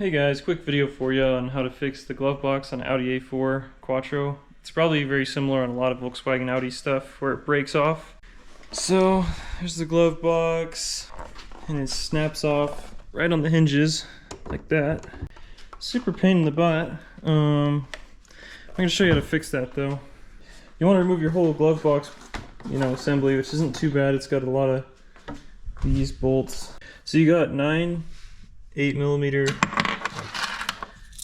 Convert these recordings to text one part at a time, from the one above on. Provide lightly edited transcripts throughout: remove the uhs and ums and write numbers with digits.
Hey guys, quick video for you on how to fix the glove box on Audi A4 Quattro. It's probably very similar on a lot of Volkswagen Audi stuff where it breaks off. So there's the glove box and it snaps off right on the hinges like that. Super pain in the butt. I'm going to show you how to fix that though. You want to remove your whole glove box, assembly, which isn't too bad. It's got a lot of these bolts. So you got 9 8mm.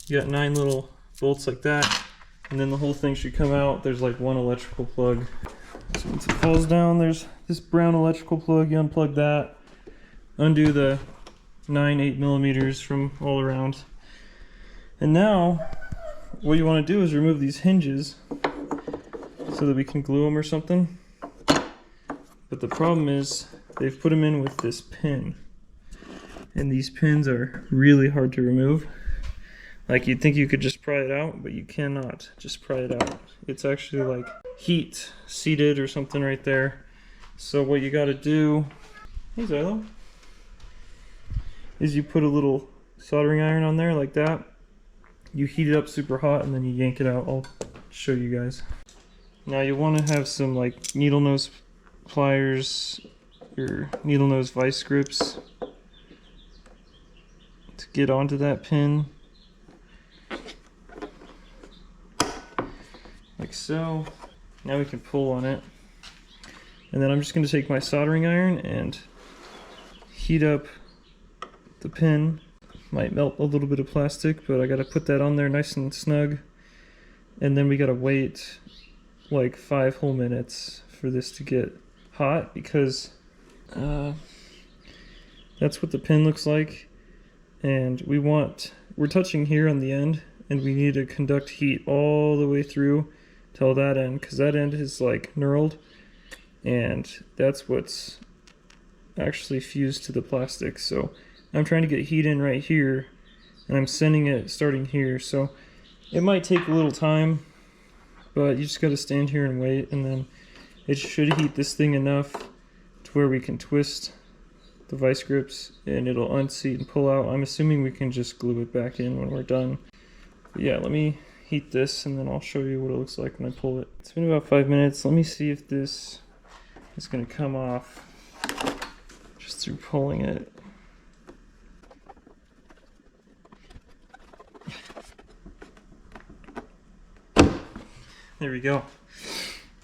You got 9 little bolts like that, and then the whole thing should come out. There's like one electrical plug. So once it falls down, there's this brown electrical plug. You unplug that, undo the 9 8mm from all around. And now, what you want to do is remove these hinges so that we can glue them or something. But the problem is, they've put them in with this pin. And these pins are really hard to remove. Like, you'd think you could just pry it out, but you cannot just pry it out. It's actually like heat seated or something right there. So what you gotta do, hey Xylo, is you put a little soldering iron on there like that. You heat it up super hot and then you yank it out. I'll show you guys. Now you want to have some like needle nose pliers or needle nose vice grips to get onto that pin. Like so. Now we can pull on it. And then I'm just going to take my soldering iron and heat up the pin. Might melt a little bit of plastic, but I got to put that on there nice and snug. And then we got to wait like 5 whole minutes for this to get hot, because that's what the pin looks like. And we're touching here on the end, and we need to conduct heat all the way through till that end, because that end is like knurled, and that's what's actually fused to the plastic. So I'm trying to get heat in right here, and I'm sending it starting here. So it might take a little time, but you just got to stand here and wait, and then it should heat this thing enough to where we can twist the vice grips and it'll unseat and pull out. I'm assuming we can just glue it back in when we're done. But yeah, let me heat this and then I'll show you what it looks like when I pull it. It's been about 5 minutes. Let me see if this is going to come off just through pulling it. There we go.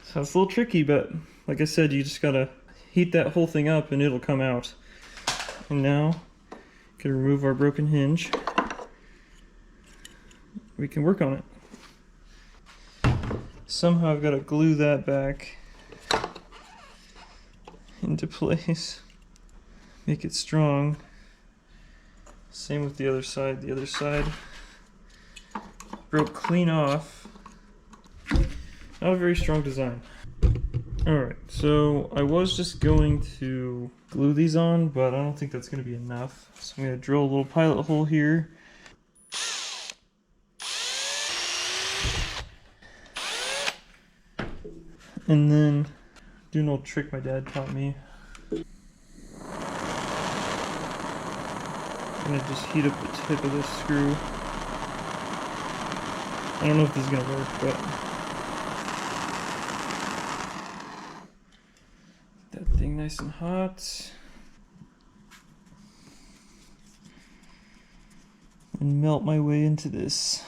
So it's a little tricky, but like I said, you just gotta heat that whole thing up and it'll come out. And now, can remove our broken hinge. We can work on it. Somehow I've got to glue that back into place. Make it strong. Same with the other side. The other side broke clean off. Not a very strong design. Alright, so I was just going to glue these on, but I don't think that's going to be enough. So I'm going to drill a little pilot hole here. And then do an old trick my dad taught me. I'm going to just heat up the tip of this screw. I don't know if this is going to work, but that thing nice and hot. And melt my way into this.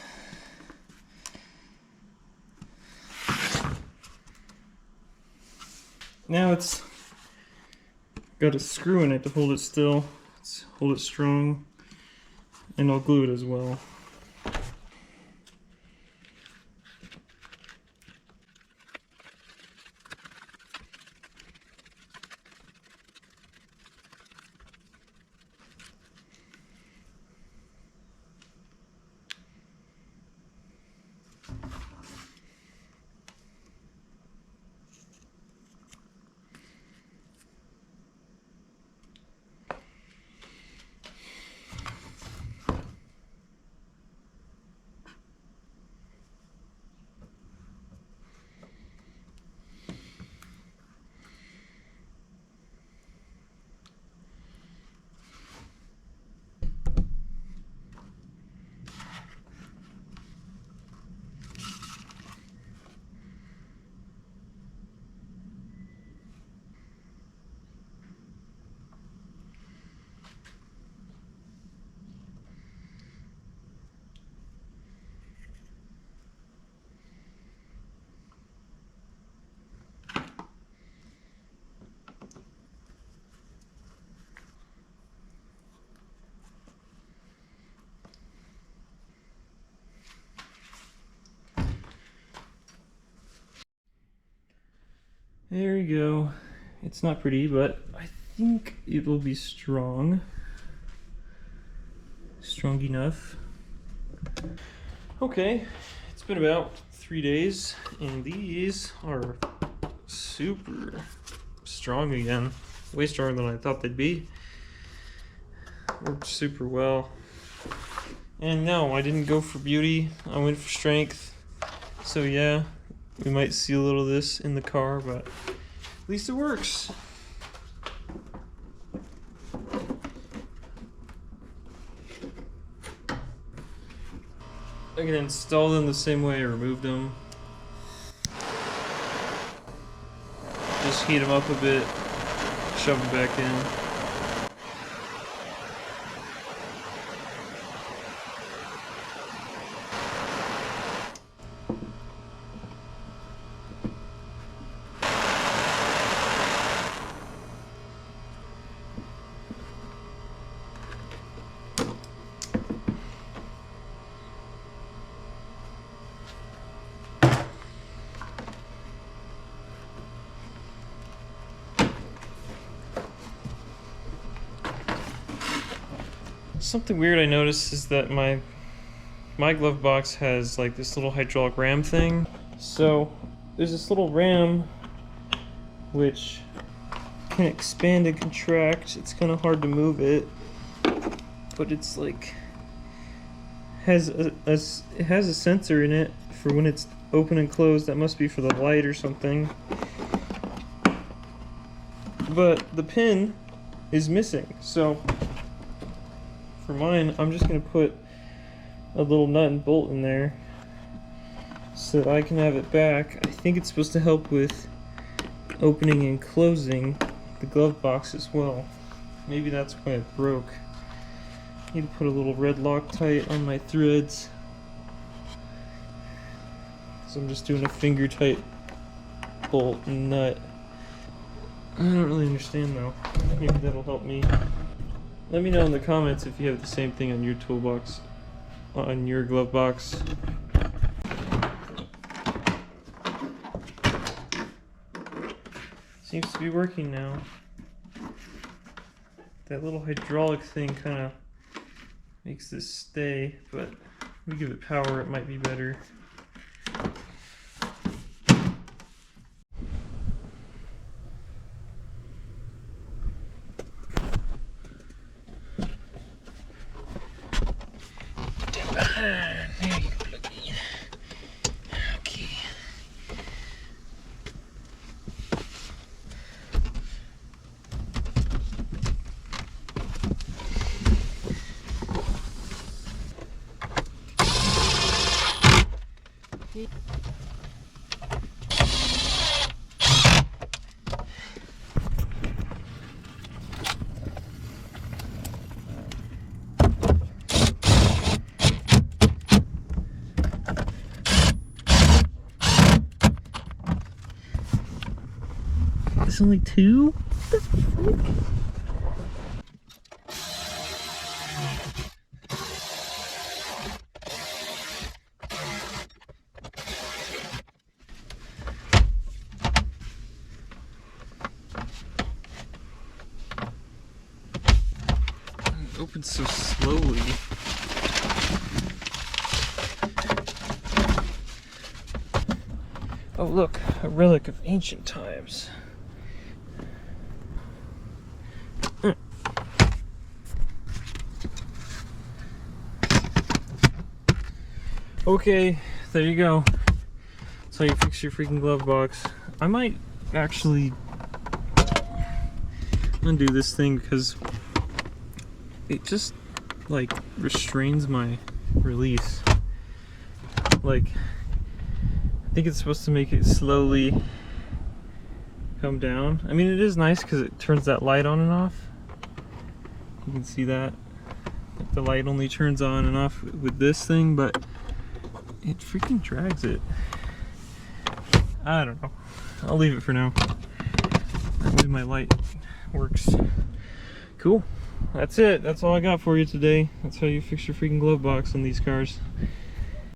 Now it's got a screw in it to hold it still. Let's hold it strong, and I'll glue it as well. There you go. It's not pretty, but I think it will be strong. Strong enough. Okay, it's been about 3 days, and these are super strong again. Way stronger than I thought they'd be. Worked super well. And no, I didn't go for beauty. I went for strength. So yeah, we might see a little of this in the car, but at least it works. I can install them the same way I removed them. Just heat them up a bit, shove them back in. Something weird I noticed is that my glove box has like this little hydraulic ram thing. So there's this little ram which can expand and contract. It's kind of hard to move it, but it's like it has a sensor in it for when it's open and closed. That must be for the light or something. But the pin is missing, so for mine, I'm just going to put a little nut and bolt in there so that I can have it back. I think it's supposed to help with opening and closing the glove box as well. Maybe that's why it broke. I need to put a little red Loctite on my threads. So I'm just doing a finger tight bolt and nut. I don't really understand though. Maybe that'll help me. Let me know in the comments if you have the same thing on your toolbox, on your glove box. Seems to be working now. That little hydraulic thing kind of makes this stay, but if we give it power, it might be better. There you go, looky. Okay. It's only 2? What the frick? It opens so slowly. Oh look, a relic of ancient times. Okay, there you go. That's how you fix your freaking glove box. I might actually undo this thing because it just like restrains my release. Like, I think it's supposed to make it slowly come down. I mean, it is nice because it turns that light on and off. You can see that. The light only turns on and off with this thing, but it freaking drags it. I don't know. I'll leave it for now. That way my light works. Cool. That's it. That's all I got for you today. That's how you fix your freaking glove box on these cars.